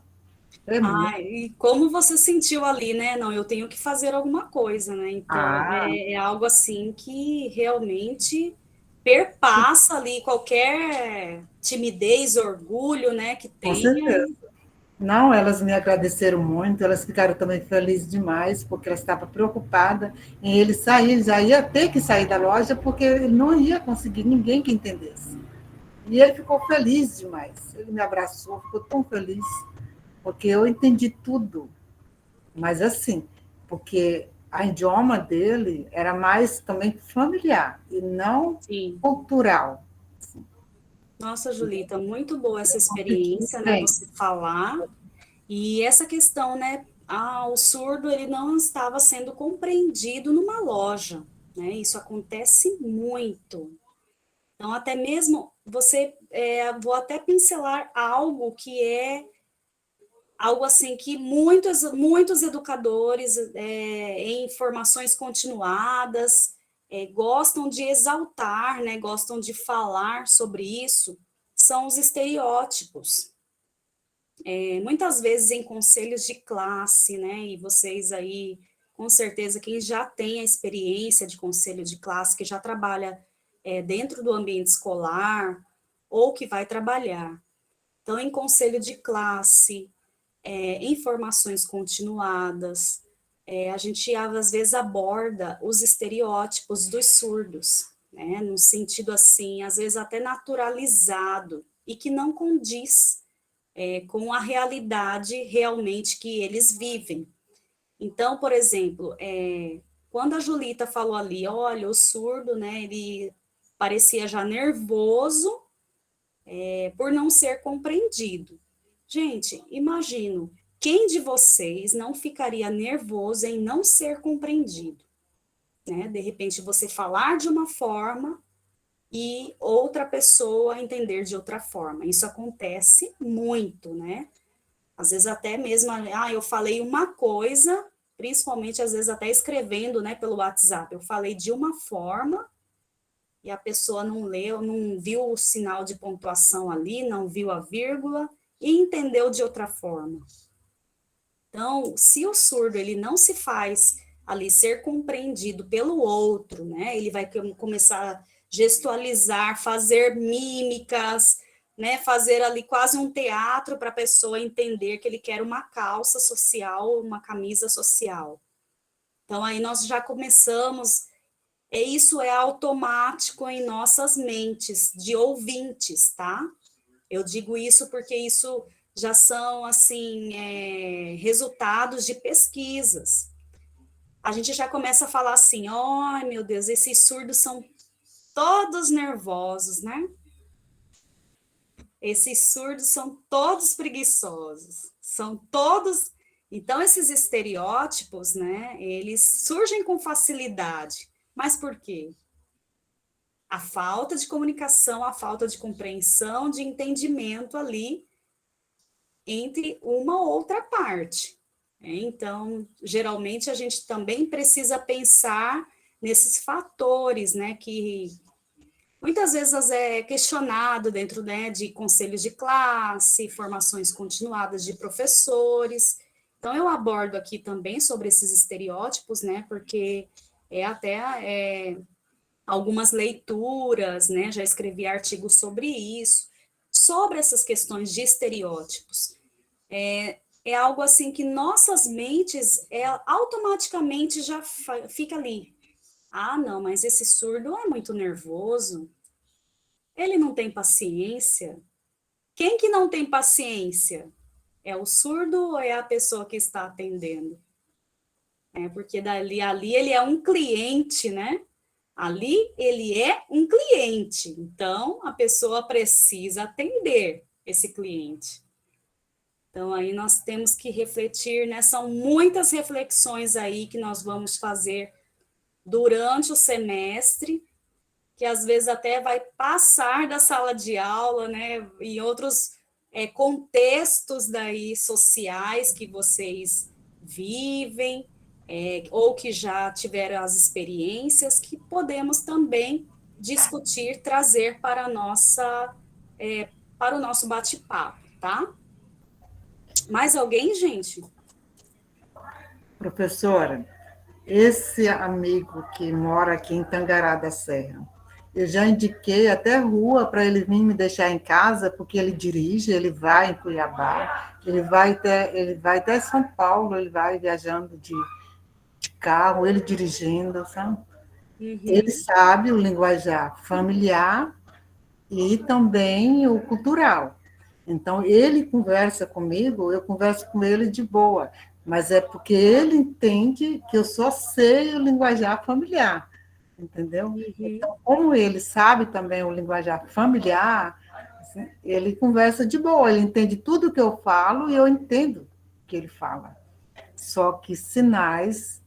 E como você sentiu ali, né? Não, eu tenho que fazer alguma coisa, né? Então, é algo assim que realmente perpassa ali qualquer timidez, orgulho, né, que Com tenha. certeza. Não, elas me agradeceram muito, elas ficaram também felizes demais, porque elas estavam preocupadas em ele sair, já ia ter que sair da loja, porque ele não ia conseguir ninguém que entendesse. E ele ficou feliz demais, ele me abraçou, ficou tão feliz, porque eu entendi tudo, mas assim, porque a idioma dele era mais também familiar, e não Sim. cultural. Nossa, Julita, muito boa essa experiência, né? Você falar. E essa questão, né? O surdo ele não estava sendo compreendido numa loja, né? Isso acontece muito. Então, até mesmo vou até pincelar algo que é algo assim que muitos educadores em formações continuadas gostam de exaltar, né? Gostam de falar sobre isso, são os estereótipos. Muitas vezes em conselhos de classe, né? E vocês aí, com certeza, quem já tem a experiência de conselho de classe, que já trabalha dentro do ambiente escolar, ou que vai trabalhar. Então, em conselho de classe, em formações continuadas, a gente às vezes aborda os estereótipos dos surdos, né? No sentido assim, às vezes até naturalizado, e que não condiz com a realidade realmente que eles vivem. Então, por exemplo, quando a Julita falou ali, olha, o surdo, né, ele parecia já nervoso por não ser compreendido. Gente, imagino, quem de vocês não ficaria nervoso em não ser compreendido? Né? De repente, você falar de uma forma e outra pessoa entender de outra forma. Isso acontece muito, né? Às vezes até mesmo, eu falei uma coisa, principalmente às vezes até escrevendo, né, pelo WhatsApp, eu falei de uma forma e a pessoa não leu, não viu o sinal de pontuação ali, não viu a vírgula e entendeu de outra forma. Então, se o surdo ele não se faz ali ser compreendido pelo outro, né, ele vai começar a gestualizar, fazer mímicas, né, fazer ali quase um teatro para a pessoa entender que ele quer uma calça social, uma camisa social. Então, aí nós já começamos, isso é automático em nossas mentes, de ouvintes, tá? Eu digo isso porque isso já são, assim, resultados de pesquisas. A gente já começa a falar assim, oh, meu Deus, esses surdos são todos nervosos, né? Esses surdos são todos preguiçosos, são todos... Então, esses estereótipos, né, eles surgem com facilidade. Mas por quê? A falta de comunicação, a falta de compreensão, de entendimento ali entre uma ou outra parte. Então, geralmente, a gente também precisa pensar nesses fatores, né, que muitas vezes é questionado dentro, né, de conselhos de classe, formações continuadas de professores. Então, eu abordo aqui também sobre esses estereótipos, né, porque algumas leituras, né, já escrevi artigos sobre isso, sobre essas questões de estereótipos. É algo assim que nossas mentes automaticamente já fica ali. Ah, não, mas esse surdo é muito nervoso, ele não tem paciência. Quem que não tem paciência? É o surdo ou é a pessoa que está atendendo? Porque ali ele é um cliente, né? Ali ele é um cliente, então a pessoa precisa atender esse cliente. Então aí nós temos que refletir, né? São muitas reflexões aí que nós vamos fazer durante o semestre, que às vezes até vai passar da sala de aula, né? Em outros contextos daí sociais que vocês vivem, ou que já tiveram as experiências, que podemos também discutir, trazer para para o nosso bate-papo, tá? Mais alguém, gente? Professora, esse amigo que mora aqui em Tangará da Serra, eu já indiquei até rua para ele vir me deixar em casa, porque ele dirige, ele vai em Cuiabá, ele vai até São Paulo, ele vai viajando de carro, ele dirigindo, sabe? Ele sabe o linguajar familiar e também o cultural. Então, ele conversa comigo, eu converso com ele de boa, mas é porque ele entende que eu só sei o linguajar familiar, entendeu? Então, como ele sabe também o linguajar familiar, assim, ele conversa de boa, ele entende tudo que eu falo e eu entendo o que ele fala. Só que sinais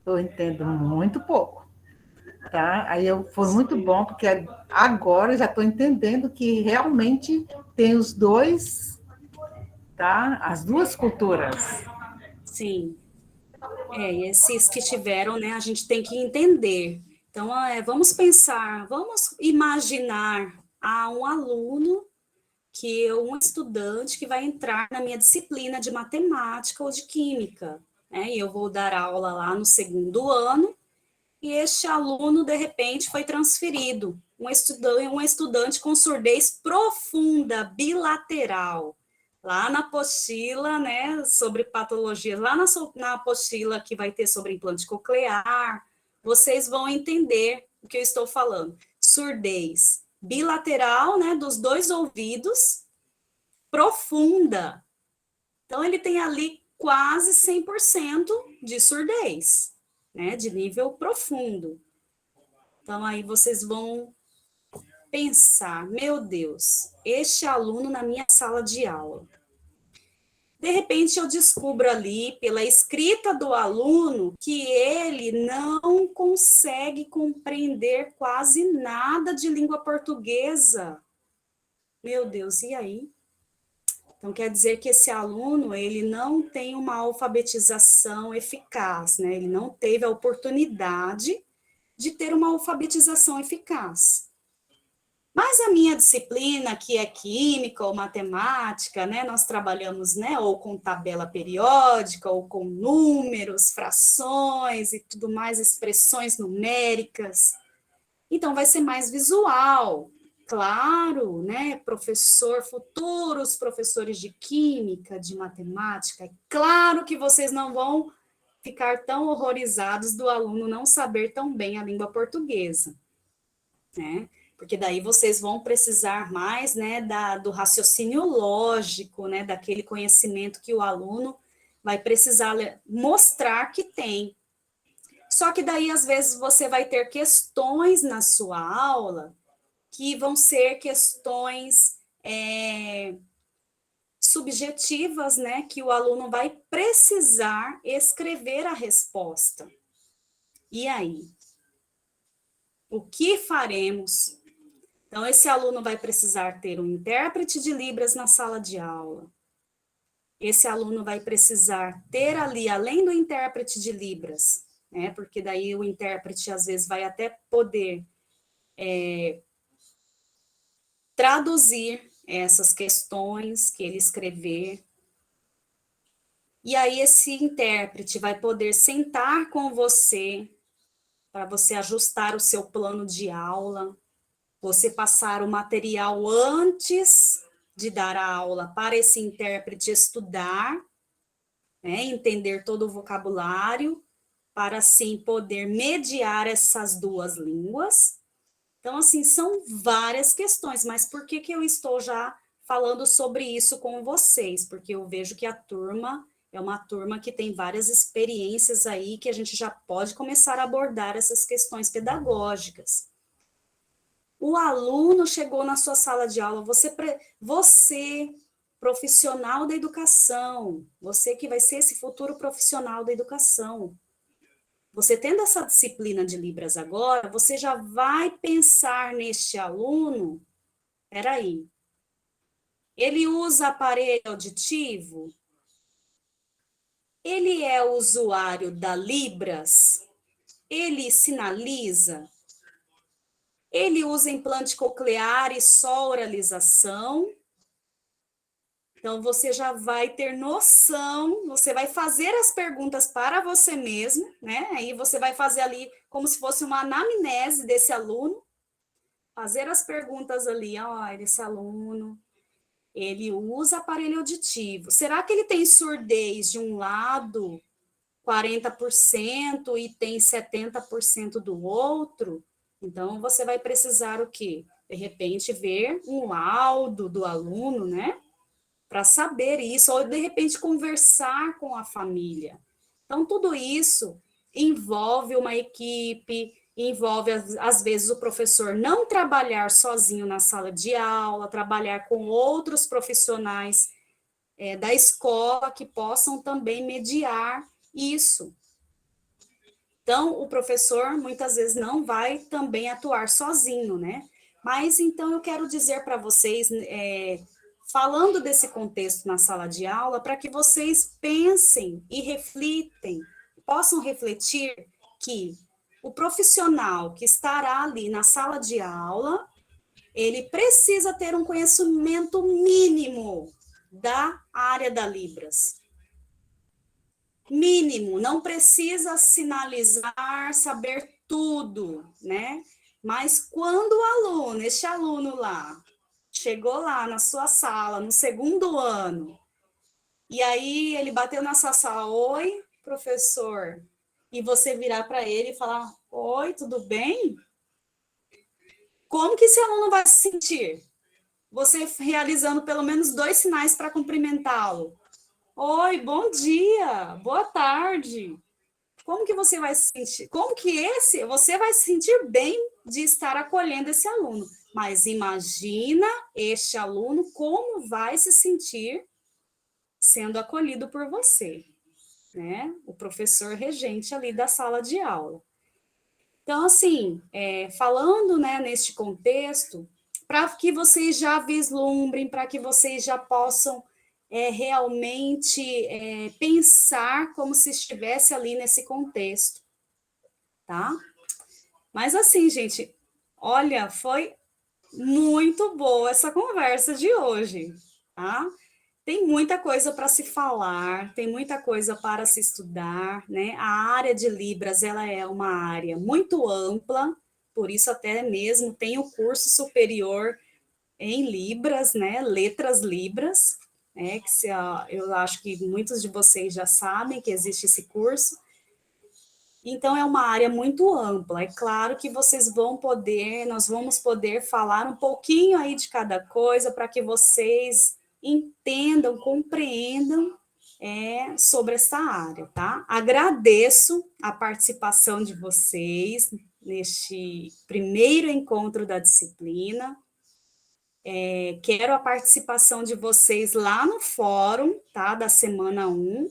eu entendo muito pouco. Tá? Foi muito bom, porque agora eu já estou entendendo que realmente tem os dois, tá? As duas culturas. Sim. Esses que tiveram, né, a gente tem que entender. Então, vamos pensar, vamos imaginar um aluno, um estudante que vai entrar na minha disciplina de matemática ou de química, né? E eu vou dar aula lá no segundo ano, e este aluno, de repente, foi transferido, um estudante com surdez profunda, bilateral, lá na apostila, né, sobre patologias, lá na apostila que vai ter sobre implante coclear, vocês vão entender o que eu estou falando. Surdez bilateral, né, dos dois ouvidos, profunda. Então, ele tem ali quase 100% de surdez, né, de nível profundo. Então, aí vocês vão pensar, meu Deus, este aluno na minha sala de aula. De repente, eu descubro ali, pela escrita do aluno, que ele não consegue compreender quase nada de língua portuguesa. Meu Deus, e aí? Então, quer dizer que esse aluno, ele não tem uma alfabetização eficaz, né? Ele não teve a oportunidade de ter uma alfabetização eficaz. Mas a minha disciplina, que é química ou matemática, né? Nós trabalhamos, né? Ou com tabela periódica, ou com números, frações e tudo mais, expressões numéricas. Então, vai ser mais visual. Claro, né, futuros professores de química, de matemática, é claro que vocês não vão ficar tão horrorizados do aluno não saber tão bem a língua portuguesa, né? porque daí vocês vão precisar mais, né, do raciocínio lógico, né, daquele conhecimento que o aluno vai precisar mostrar que tem. Só que daí, às vezes, você vai ter questões na sua aula que vão ser questões subjetivas, né, que o aluno vai precisar escrever a resposta. E aí? O que faremos? Então, esse aluno vai precisar ter um intérprete de Libras na sala de aula. Esse aluno vai precisar ter ali, além do intérprete de Libras, né, porque daí o intérprete, às vezes, vai até poder traduzir essas questões que ele escrever. E aí esse intérprete vai poder sentar com você para você ajustar o seu plano de aula, você passar o material antes de dar a aula para esse intérprete estudar, né, entender todo o vocabulário, para assim poder mediar essas duas línguas. Então, assim, são várias questões, mas por que eu estou já falando sobre isso com vocês? Porque eu vejo que a turma é uma turma que tem várias experiências aí, que a gente já pode começar a abordar essas questões pedagógicas. O aluno chegou na sua sala de aula, você profissional da educação, você que vai ser esse futuro profissional da educação, você tendo essa disciplina de Libras agora, você já vai pensar neste aluno, peraí, ele usa aparelho auditivo? Ele é usuário da Libras? Ele sinaliza? Ele usa implante coclear e só oralização? Então, você já vai ter noção, você vai fazer as perguntas para você mesmo, né? Aí você vai fazer ali como se fosse uma anamnese desse aluno, fazer as perguntas ali, ó, esse aluno, ele usa aparelho auditivo. Será que ele tem surdez de um lado, 40%, e tem 70% do outro? Então, você vai precisar o quê? De repente, ver um laudo do aluno, né? Para saber isso, ou de repente conversar com a família. Então, tudo isso envolve uma equipe, envolve, às vezes, o professor não trabalhar sozinho na sala de aula, trabalhar com outros profissionais da escola que possam também mediar isso. Então, o professor, muitas vezes, não vai também atuar sozinho, né? Mas, então, eu quero dizer para vocês, falando desse contexto na sala de aula, para que vocês pensem e reflitem, possam refletir que o profissional que estará ali na sala de aula, ele precisa ter um conhecimento mínimo da área da Libras. Mínimo, não precisa sinalizar, saber tudo, né? Mas quando o aluno, este aluno lá, chegou lá na sua sala, no segundo ano, e aí ele bateu na sua sala, oi, professor, e você virar para ele e falar, oi, tudo bem? Como que esse aluno vai se sentir? Você realizando pelo menos 2 sinais para cumprimentá-lo. Oi, bom dia, boa tarde. Como que você vai se sentir? Como que você vai se sentir bem de estar acolhendo esse aluno? Mas imagina este aluno como vai se sentir sendo acolhido por você, né? O professor regente ali da sala de aula. Então, assim, falando, né, neste contexto, para que vocês já vislumbrem, para que vocês já possam realmente pensar como se estivesse ali nesse contexto, tá? Mas assim, gente, olha, foi muito boa essa conversa de hoje, tá? Tem muita coisa para se falar, tem muita coisa para se estudar, né? A área de Libras, ela é uma área muito ampla, por isso até mesmo tem o curso superior em Libras, né? Letras Libras, né? Eu acho que muitos de vocês já sabem que existe esse curso. Então, é uma área muito ampla. É claro que nós vamos poder falar um pouquinho aí de cada coisa para que vocês entendam, compreendam sobre essa área, tá? Agradeço a participação de vocês neste primeiro encontro da disciplina. Quero a participação de vocês lá no fórum, tá? Da semana 1.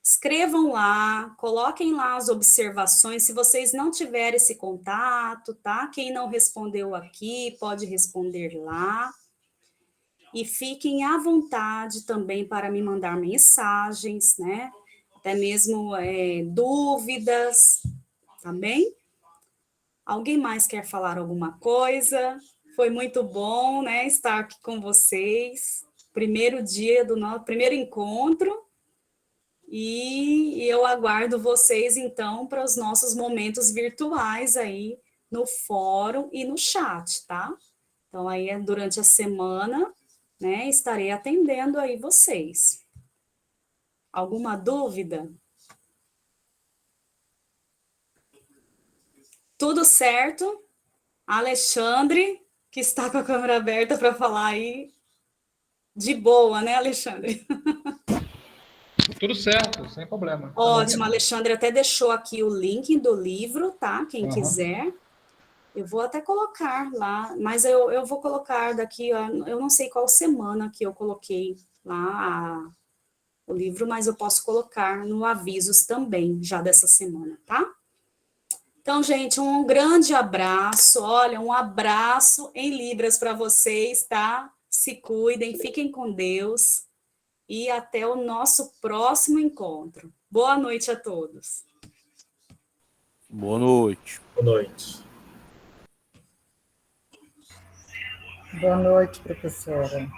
Escrevam lá, coloquem lá as observações, se vocês não tiverem esse contato, tá? Quem não respondeu aqui, pode responder lá. E fiquem à vontade também para me mandar mensagens, né? Até mesmo dúvidas, tá bem? Alguém mais quer falar alguma coisa? Foi muito bom, né, estar aqui com vocês. Primeiro dia do nosso primeiro encontro. E eu aguardo vocês, então, para os nossos momentos virtuais aí no fórum e no chat, tá? Então, aí, durante a semana, né, estarei atendendo aí vocês. Alguma dúvida? Tudo certo? Alexandre, que está com a câmera aberta para falar aí, de boa, né, Alexandre? Tudo certo, sem problema. Ótimo, Alexandre até deixou aqui o link do livro, tá? Quem Uhum. quiser. Eu vou até colocar lá, mas eu vou colocar daqui, eu não sei qual semana que eu coloquei lá o livro, mas eu posso colocar no avisos também, já dessa semana, tá? Então, gente, um grande abraço, olha, um abraço em Libras para vocês, tá? Se cuidem, fiquem com Deus e até o nosso próximo encontro. Boa noite a todos. Boa noite. Boa noite. Boa noite, professora.